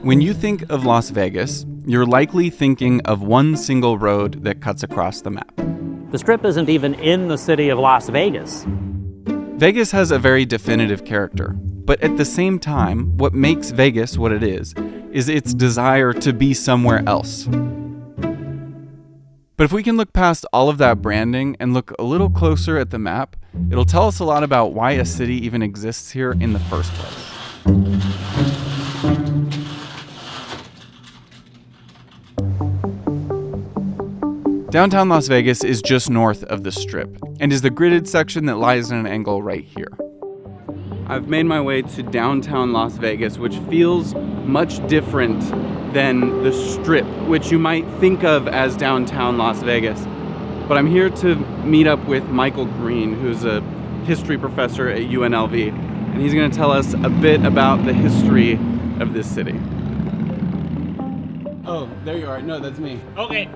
When you think of Las Vegas, you're likely thinking of one single road that cuts across the map. The Strip isn't even in the city of Las Vegas. Vegas has a very definitive character, but at the same time, what makes Vegas what it is its desire to be somewhere else. But if we can look past all of that branding and look a little closer at the map, it'll tell us a lot about why a city even exists here in the first place. Downtown Las Vegas is just north of the Strip and is the gridded section that lies at an angle right here. I've made my way to downtown Las Vegas, which feels much different than the Strip, which you might think of as downtown Las Vegas. But I'm here to meet up with Michael Green, who's a history professor at UNLV, and he's going to tell us a bit about the history of this city. Oh, there you are. No, that's me. Okay.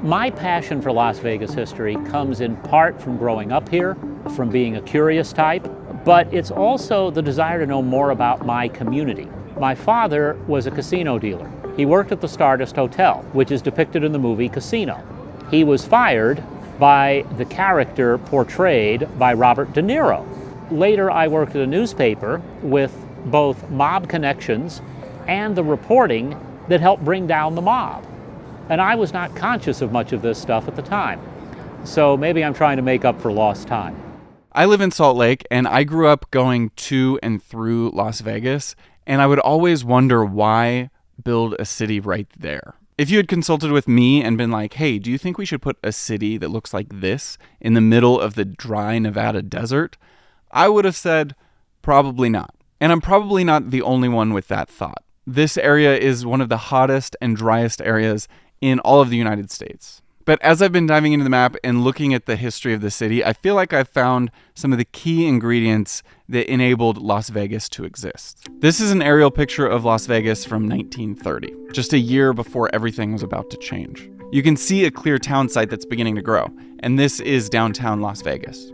My passion for Las Vegas history comes in part from growing up here, from being a curious type, but it's also the desire to know more about my community. My father was a casino dealer. He worked at the Stardust Hotel, which is depicted in the movie Casino. He was fired by the character portrayed by Robert De Niro. Later, I worked at a newspaper with both mob connections and the reporting that helped bring down the mob. And I was not conscious of much of this stuff at the time. So maybe I'm trying to make up for lost time. I live in Salt Lake, and I grew up going to and through Las Vegas, and I would always wonder why build a city right there. If you had consulted with me and been like, hey, do you think we should put a city that looks like this in the middle of the dry Nevada desert? I would have said, probably not. And I'm probably not the only one with that thought. This area is one of the hottest and driest areas in all of the United States. But as I've been diving into the map and looking at the history of the city, I feel like I've found some of the key ingredients that enabled Las Vegas to exist. This is an aerial picture of Las Vegas from 1930, just a year before everything was about to change. You can see a clear town site that's beginning to grow, and this is downtown Las Vegas.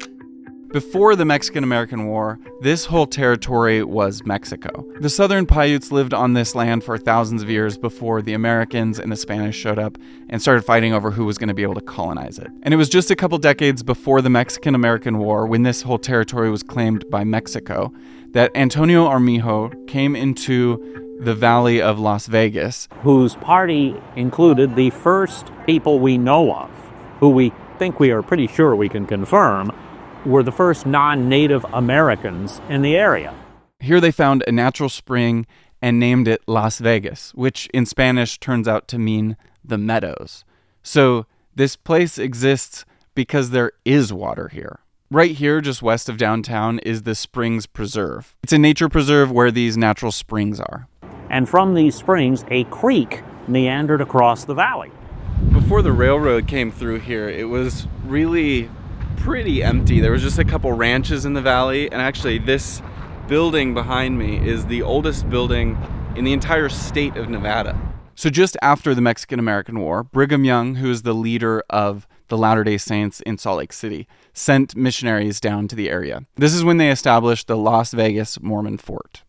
Before the Mexican-American War, this whole territory was Mexico. The Southern Paiutes lived on this land for thousands of years before the Americans and the Spanish showed up and started fighting over who was going to be able to colonize it. And it was just a couple decades before the Mexican-American War, when this whole territory was claimed by Mexico, that Antonio Armijo came into the Valley of Las Vegas, whose party included the first people we know of, who we think we are pretty sure we can confirm were the first non-Native Americans in the area. Here they found a natural spring and named it Las Vegas, which in Spanish turns out to mean the meadows. So this place exists because there is water here. Right here, just west of downtown, is the Springs Preserve. It's a nature preserve where these natural springs are. And from these springs, a creek meandered across the valley. Before the railroad came through here, it was really pretty empty. There was just a couple ranches in the valley, and actually this building behind me is the oldest building in the entire state of Nevada. So just after the Mexican-American War, Brigham Young, who is the leader of the Latter-day Saints in Salt Lake City, sent missionaries down to the area. This is when they established the Las Vegas Mormon Fort.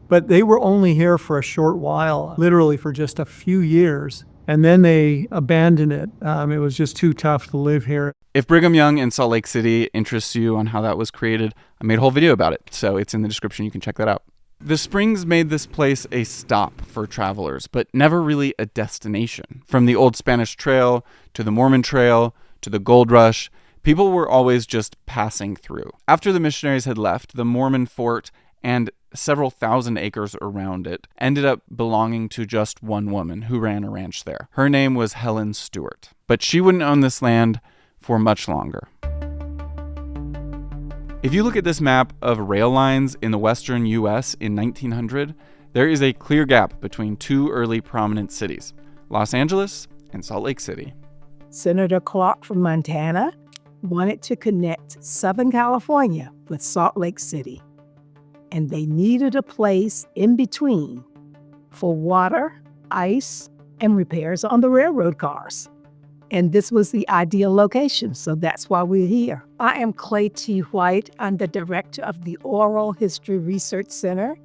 But they were only here for a short while, literally for just a few years. And then they abandoned it. It was just too tough to live here. If Brigham Young in Salt Lake City interests you on how that was created, I made a whole video about it, so it's in the description. You can check that out. The springs made this place a stop for travelers, but never really a destination. From the old Spanish Trail to the Mormon Trail to the Gold Rush, people were always just passing through. After the missionaries had left, the Mormon fort and several thousand acres around it ended up belonging to just one woman who ran a ranch there. Her name was Helen Stewart, but she wouldn't own this land for much longer. If you look at this map of rail lines in the western U.S. in 1900, there is a clear gap between two early prominent cities, Los Angeles and Salt Lake City. Senator Clark from Montana wanted to connect Southern California with Salt Lake City, and they needed a place in between for water, ice, and repairs on the railroad cars. And this was the ideal location, so that's why we're here. I am Clay T. White. I'm the director of the Oral History Research Center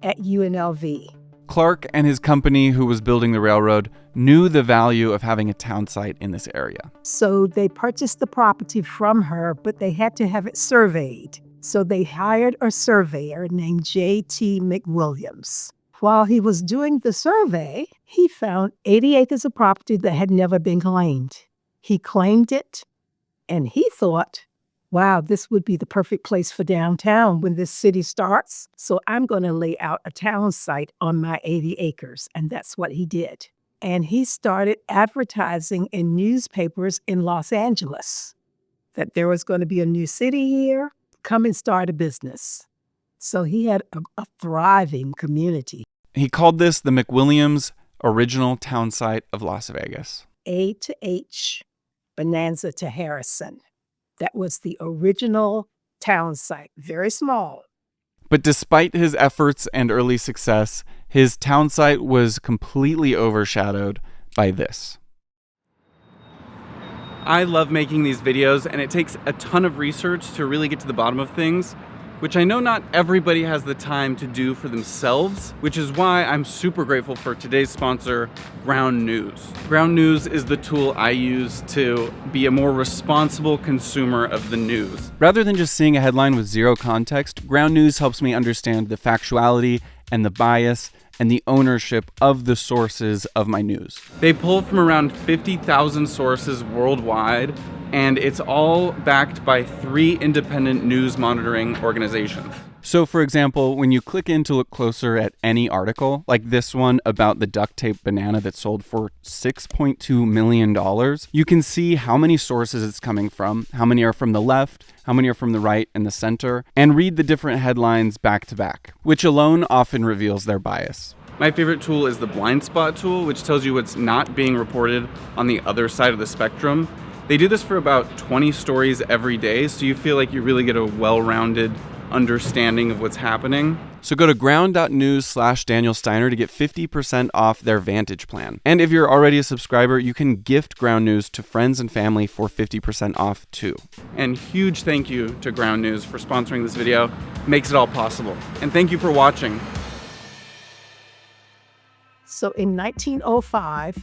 at UNLV. Clark and his company, who was building the railroad, knew the value of having a town site in this area. So they purchased the property from her, but they had to have it surveyed. So they hired a surveyor named J.T. McWilliams. While he was doing the survey, he found 80 acres of property that had never been claimed. He claimed it, and he thought, wow, this would be the perfect place for downtown when this city starts. So I'm going to lay out a town site on my 80 acres. And that's what he did. And he started advertising in newspapers in Los Angeles that there was going to be a new city here. Come and start a business. So he had a thriving community. He called this the McWilliams Original Town Site of Las Vegas. A to H, Bonanza to Harrison. That was the original town site, very small. But despite his efforts and early success, his town site was completely overshadowed by this. I love making these videos, and it takes a ton of research to really get to the bottom of things, which I know not everybody has the time to do for themselves, which is why I'm super grateful for today's sponsor, Ground News. Ground News is the tool I use to be a more responsible consumer of the news. Rather than just seeing a headline with zero context, Ground News helps me understand the factuality and the bias and the ownership of the sources of my news. They pull from around 50,000 sources worldwide, and it's all backed by 3 independent news monitoring organizations. So, for example, when you click in to look closer at any article, like this one about the duct tape banana that sold for $6.2 million, you can see how many sources it's coming from, how many are from the left, how many are from the right and the center, and read the different headlines back to back, which alone often reveals their bias. My favorite tool is the blind spot tool, which tells you what's not being reported on the other side of the spectrum. They do this for about 20 stories every day, so you feel like you really get a well-rounded understanding of what's happening. So go to ground.news/Daniel Steiner to get 50% off their Vantage plan. And if you're already a subscriber, you can gift Ground News to friends and family for 50% off too. And huge thank you to Ground News for sponsoring this video. It makes it all possible. And thank you for watching. So in 1905,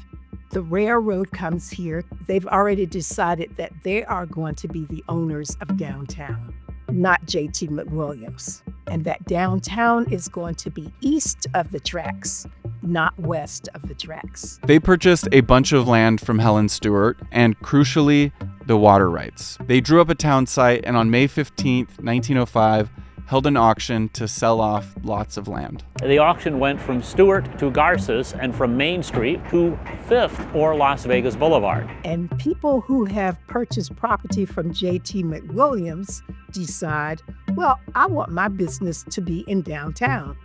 the railroad comes here. They've already decided that they are going to be the owners of downtown, not J.T. McWilliams. And that downtown is going to be east of the tracks, not west of the tracks. They purchased a bunch of land from Helen Stewart and, crucially, the water rights. They drew up a town site and on May 15th, 1905, held an auction to sell off lots of land. The auction went from Stewart to Garces and from Main Street to 5th or Las Vegas Boulevard. And people who have purchased property from J.T. McWilliams decide, well, I want my business to be in downtown.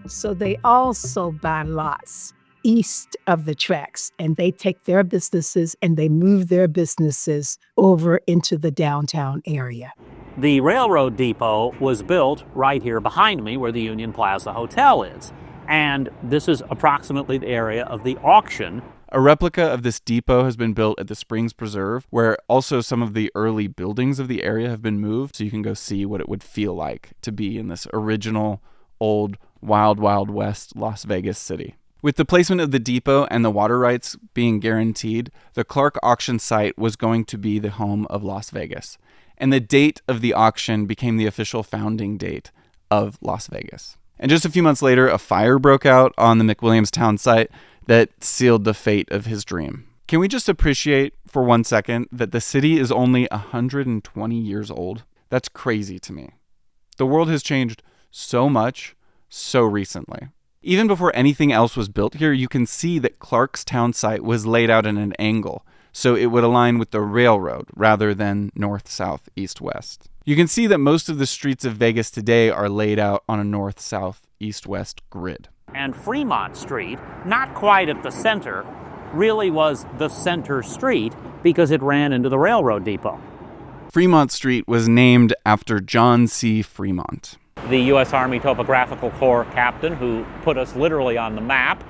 So they also buy lots east of the tracks, and they take their businesses and they move their businesses over into the downtown area. The railroad depot was built right here behind me where the Union Plaza Hotel is. And this is approximately the area of the auction. A replica of this depot has been built at the Springs Preserve, where also some of the early buildings of the area have been moved, so you can go see what it would feel like to be in this original, old, wild, wild west Las Vegas city. With the placement of the depot and the water rights being guaranteed, the Clark auction site was going to be the home of Las Vegas. And the date of the auction became the official founding date of Las Vegas. And just a few months later, a fire broke out on the McWilliams town site that sealed the fate of his dream. Can we just appreciate for 1 second that the city is only 120 years old? That's crazy to me. The world has changed so much so recently. Even before anything else was built here, you can see that Clark's town site was laid out at an angle, so it would align with the railroad rather than north, south, east, west. You can see that most of the streets of Vegas today are laid out on a north, south, east, west grid. And Fremont Street, not quite at the center, really was the center street because it ran into the railroad depot. Fremont Street was named after John C. Fremont, the U.S. Army Topographical Corps captain who put us literally on the map.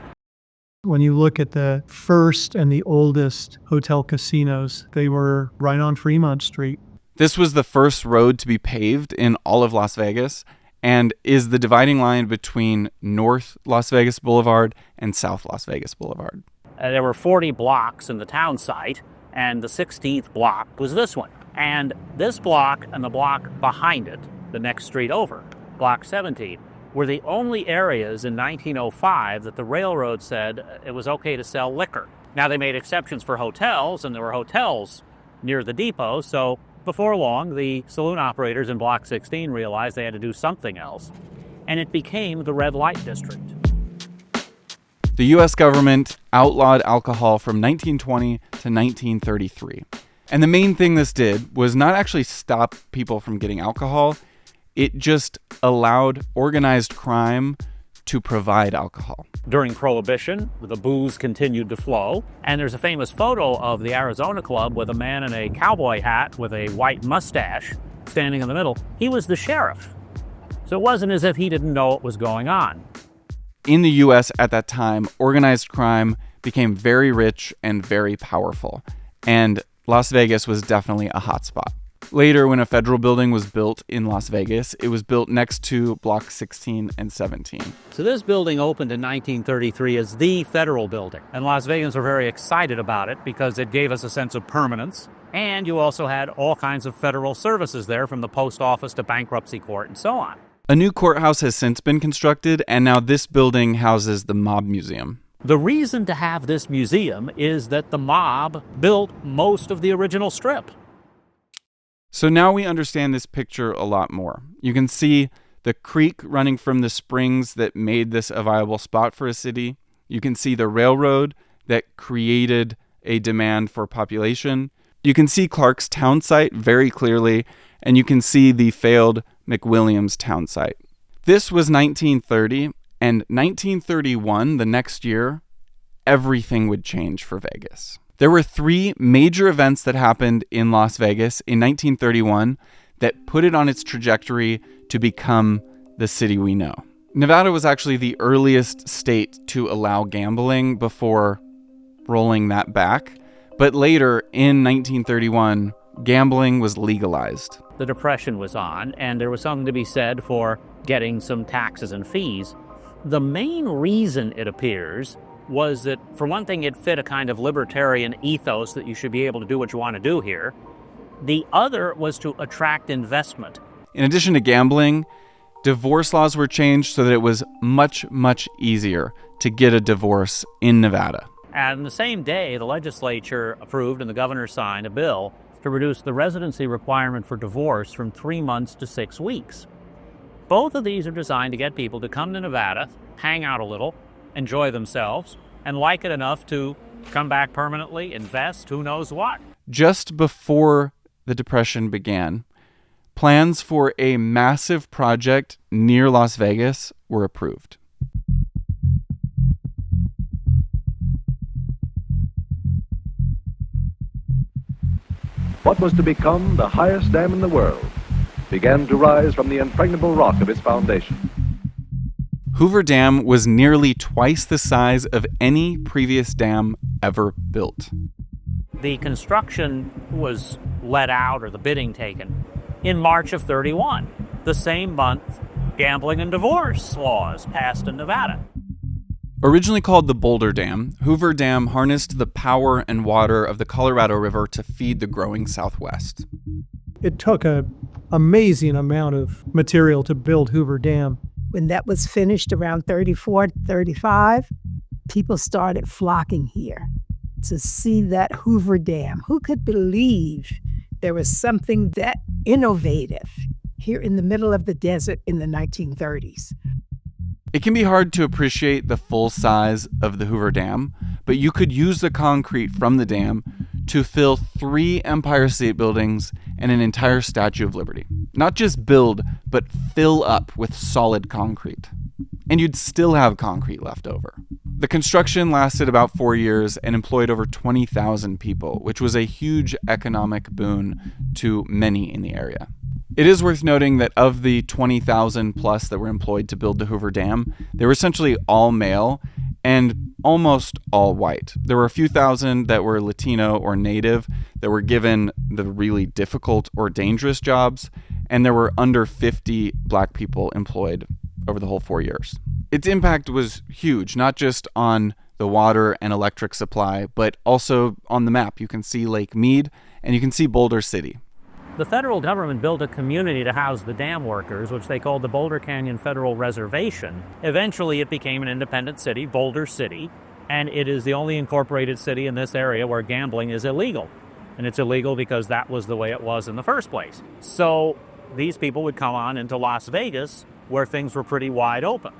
When you look at the first and the oldest hotel casinos, they were right on Fremont Street. This was the first road to be paved in all of Las Vegas, and is the dividing line between North Las Vegas Boulevard and South Las Vegas Boulevard. There were 40 blocks in the Townsite, and the 16th block was this one. And this block and the block behind it, the next street over, block 17, were the only areas in 1905 that the railroad said it was okay to sell liquor. Now, they made exceptions for hotels, and there were hotels near the depot, so before long, the saloon operators in Block 16 realized they had to do something else, and it became the red light district. The U.S. government outlawed alcohol from 1920 to 1933. And the main thing this did was not actually stop people from getting alcohol, it just allowed organized crime to provide alcohol. During Prohibition, the booze continued to flow, and there's a famous photo of the Arizona Club with a man in a cowboy hat with a white mustache standing in the middle. He was the sheriff. So it wasn't as if he didn't know what was going on. In the U.S. at that time, organized crime became very rich and very powerful, and Las Vegas was definitely a hotspot. Later, when a federal building was built in Las Vegas, it was built next to Block 16 and 17. So this building opened in 1933 as the federal building, and Las Vegans were very excited about it because it gave us a sense of permanence, and you also had all kinds of federal services there, from the post office to bankruptcy court and so on. A new courthouse has since been constructed, and now this building houses the Mob Museum. The reason to have this museum is that the mob built most of the original strip. So now we understand this picture a lot more. You can see the creek running from the springs that made this a viable spot for a city. You can see the railroad that created a demand for population. You can see Clark's Townsite very clearly, and you can see the failed McWilliams Townsite. This was 1930, and 1931, the next year, everything would change for Vegas. There were 3 major events that happened in Las Vegas in 1931 that put it on its trajectory to become the city we know. Nevada was actually the earliest state to allow gambling before rolling that back. But later, in 1931, gambling was legalized. The Depression was on, and there was something to be said for getting some taxes and fees. The main reason, it appears, was that, for one thing, it fit a kind of libertarian ethos that you should be able to do what you want to do here. The other was to attract investment. In addition to gambling, divorce laws were changed so that it was much, much easier to get a divorce in Nevada. And the same day, the legislature approved and the governor signed a bill to reduce the residency requirement for divorce from 3 months to 6 weeks. Both of these are designed to get people to come to Nevada, hang out a little, enjoy themselves, and like it enough to come back permanently, invest, who knows what. Just before the Depression began, plans for a massive project near Las Vegas were approved. What was to become the highest dam in the world began to rise from the impregnable rock of its foundation. Hoover Dam was nearly twice the size of any previous dam ever built. The construction was let out, or the bidding taken, in March of 31, the same month gambling and divorce laws passed in Nevada. Originally called the Boulder Dam, Hoover Dam harnessed the power and water of the Colorado River to feed the growing Southwest. It took an amazing amount of material to build Hoover Dam. When that was finished around 34, 35, people started flocking here to see that Hoover Dam. Who could believe there was something that innovative here in the middle of the desert in the 1930s? It can be hard to appreciate the full size of the Hoover Dam, but you could use the concrete from the dam to fill 3 Empire State Buildings and an entire Statue of Liberty. Not just build, but fill up with solid concrete. And you'd still have concrete left over. The construction lasted about 4 years and employed over 20,000 people, which was a huge economic boon to many in the area. It is worth noting that of the 20,000 plus that were employed to build the Hoover Dam, they were essentially all male and almost all white. There were a few thousand that were Latino or Native that were given the really difficult or dangerous jobs, and there were under 50 black people employed over the whole 4 years. Its impact was huge, not just on the water and electric supply, but also on the map. You can see Lake Mead and you can see Boulder City. The federal government built a community to house the dam workers, which they called the Boulder Canyon Federal Reservation. Eventually, it became an independent city, Boulder City, and it is the only incorporated city in this area where gambling is illegal. And it's illegal because that was the way it was in the first place. So these people would come on into Las Vegas, where things were pretty wide open.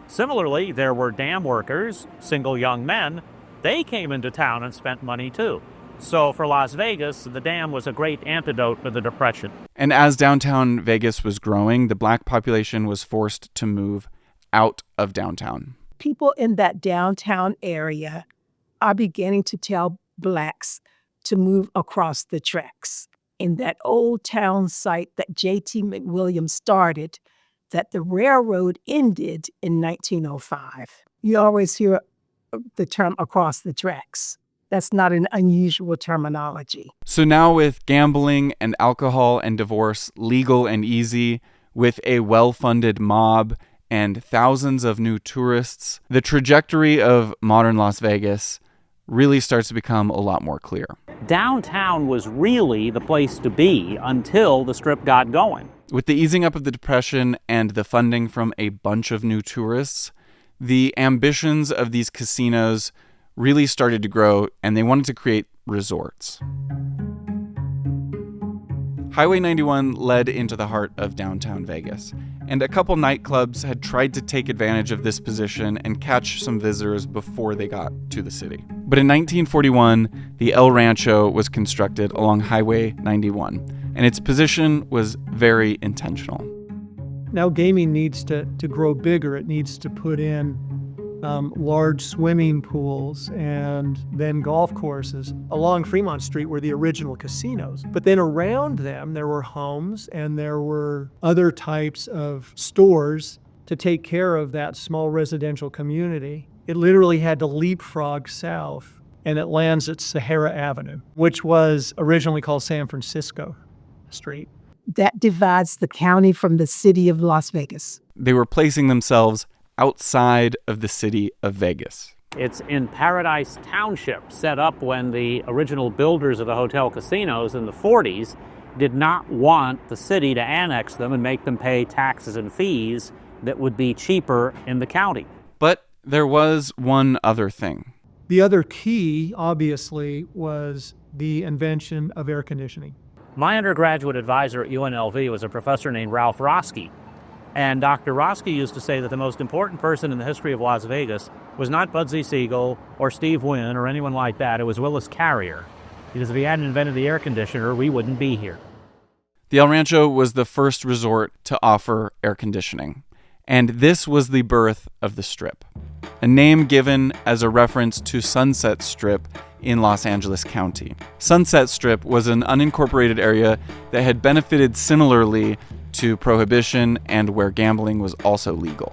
Similarly, there were dam workers, single young men. They came into town and spent money too. So for Las Vegas, the dam was a great antidote for the Depression. And as downtown Vegas was growing, the black population was forced to move out of downtown. People in that downtown area are beginning to tell blacks to move across the tracks. In that old Townsite that J.T. McWilliams started, that the railroad ended in 1905. You always hear the term across the tracks. That's not an unusual terminology. So now with gambling and alcohol and divorce legal and easy, with a well-funded mob and thousands of new tourists, the trajectory of modern Las Vegas really starts to become a lot more clear. Downtown was really the place to be until the Strip got going. With the easing up of the Depression and the funding from a bunch of new tourists, the ambitions of these casinos really started to grow, and they wanted to create resorts. Highway 91 led into the heart of downtown Vegas, and a couple nightclubs had tried to take advantage of this position and catch some visitors before they got to the city. But in 1941, the El Rancho was constructed along Highway 91, and its position was very intentional. Now gaming needs to grow bigger. It needs to put in large swimming pools and then golf courses. Along Fremont Street were the original casinos. But then around them, there were homes and there were other types of stores to take care of that small residential community. It literally had to leapfrog south, and it lands at Sahara Avenue, which was originally called San Francisco Street. That divides the county from the city of Las Vegas. They were placing themselves outside of the city of Vegas. It's in Paradise Township, set up when the original builders of the hotel casinos in the 40s did not want the city to annex them and make them pay taxes and fees that would be cheaper in the county. But there was one other thing. The other key, obviously, was the invention of air conditioning. My undergraduate advisor at UNLV was a professor named Ralph Roski. And Dr. Roski used to say that the most important person in the history of Las Vegas was not Bugsy Siegel or Steve Wynn or anyone like that. It was Willis Carrier. Because if he hadn't invented the air conditioner, we wouldn't be here. The El Rancho was the first resort to offer air conditioning. And this was the birth of the Strip, a name given as a reference to Sunset Strip in Los Angeles County. Sunset Strip was an unincorporated area that had benefited similarly to Prohibition and where gambling was also legal.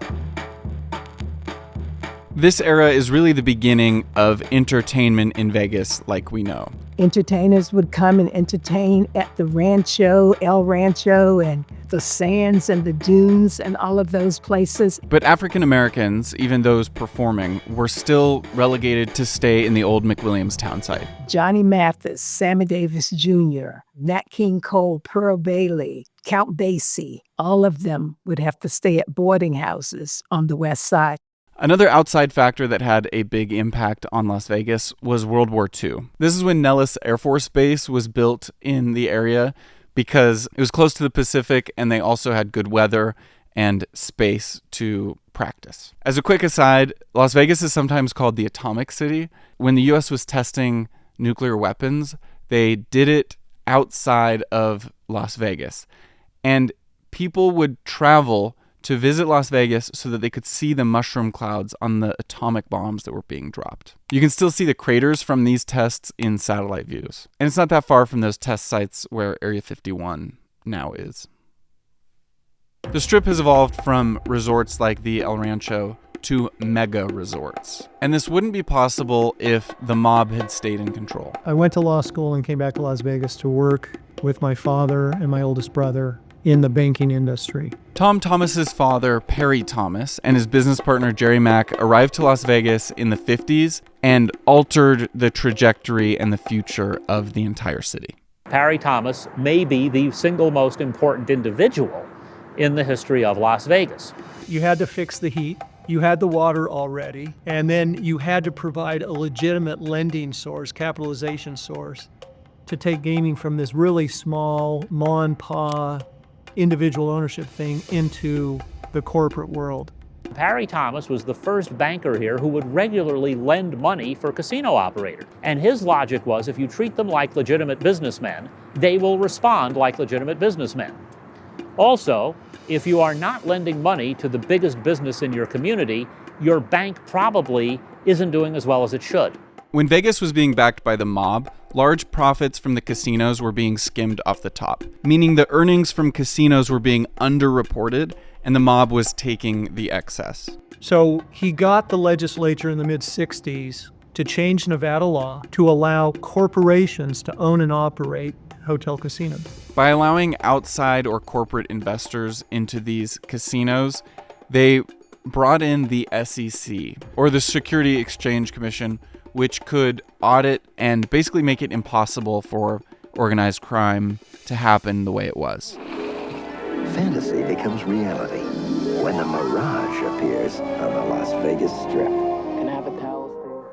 This era is really the beginning of entertainment in Vegas like we know. Entertainers would come and entertain at the Rancho, El Rancho, and the Sands and the Dunes and all of those places. But African Americans, even those performing, were still relegated to stay in the old McWilliams Townsite. Johnny Mathis, Sammy Davis Jr., Nat King Cole, Pearl Bailey, Count Basie, all of them would have to stay at boarding houses on the west side. Another outside factor that had a big impact on Las Vegas was World War II. This is when Nellis Air Force Base was built in the area because it was close to the Pacific and they also had good weather and space to practice. As a quick aside, Las Vegas is sometimes called the Atomic City. When the U.S. was testing nuclear weapons, they did it outside of Las Vegas. And people would travel to visit Las Vegas so that they could see the mushroom clouds on the atomic bombs that were being dropped. You can still see the craters from these tests in satellite views. And it's not that far from those test sites where Area 51 now is. The Strip has evolved from resorts like the El Rancho to mega resorts. And this wouldn't be possible if the mob had stayed in control. I went to law school and came back to Las Vegas to work with my father and my oldest brother in the banking industry. Tom Thomas's father, Perry Thomas, and his business partner, Jerry Mack, arrived to Las Vegas in the 50s and altered the trajectory and the future of the entire city. Perry Thomas may be the single most important individual in the history of Las Vegas. You had to fix the heat. You had the water already, and then you had to provide a legitimate lending source, capitalization source, to take gaming from this really small ma and pa individual ownership thing into the corporate world. Perry Thomas was the first banker here who would regularly lend money for casino operators. And his logic was, if you treat them like legitimate businessmen, they will respond like legitimate businessmen. Also, if you are not lending money to the biggest business in your community, your bank probably isn't doing as well as it should. When Vegas was being backed by the mob, large profits from the casinos were being skimmed off the top, meaning the earnings from casinos were being underreported and the mob was taking the excess. So he got the legislature in the mid-60s to change Nevada law to allow corporations to own and operate hotel casinos. By allowing outside or corporate investors into these casinos, they brought in the SEC, or the Security Exchange Commission, which could audit and basically make it impossible for organized crime to happen the way it was. Fantasy becomes reality when the Mirage appears on the Las Vegas Strip.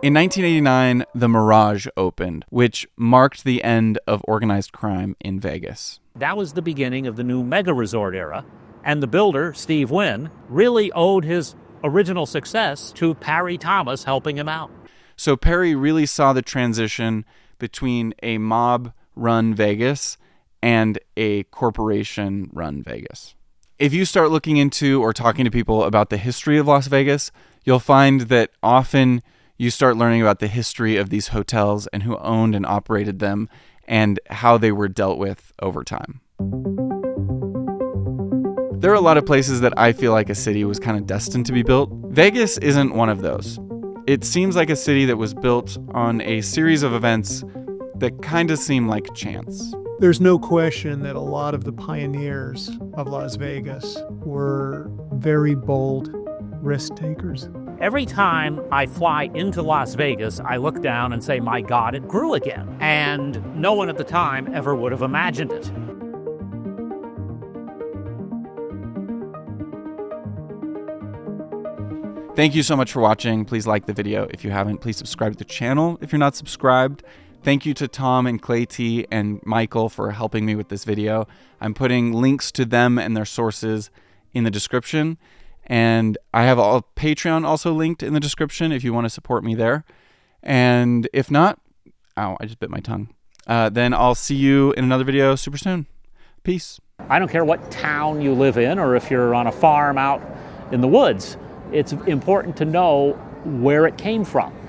In 1989, the Mirage opened, which marked the end of organized crime in Vegas. That was the beginning of the new mega resort era, and the builder, Steve Wynn, really owed his original success to Perry Thomas helping him out. So Perry really saw the transition between a mob-run Vegas and a corporation-run Vegas. If you start looking into or talking to people about the history of Las Vegas, you'll find that often you start learning about the history of these hotels and who owned and operated them and how they were dealt with over time. There are a lot of places that I feel like a city was kind of destined to be built. Vegas isn't one of those. It seems like a city that was built on a series of events that kind of seem like chance. There's no question that a lot of the pioneers of Las Vegas were very bold risk takers. Every time I fly into Las Vegas, I look down and say, my God, it grew again. And no one at the time ever would have imagined it. Thank you so much for watching. Please like the video if you haven't. Please subscribe to the channel if you're not subscribed. Thank you to Tom and Clay T and Michael for helping me with this video. I'm putting links to them and their sources in the description. And I have a Patreon also linked in the description if you want to support me there. And if not, ow, I just bit my tongue. Then I'll see you in another video super soon. Peace. I don't care what town you live in or if you're on a farm out in the woods. It's important to know where it came from.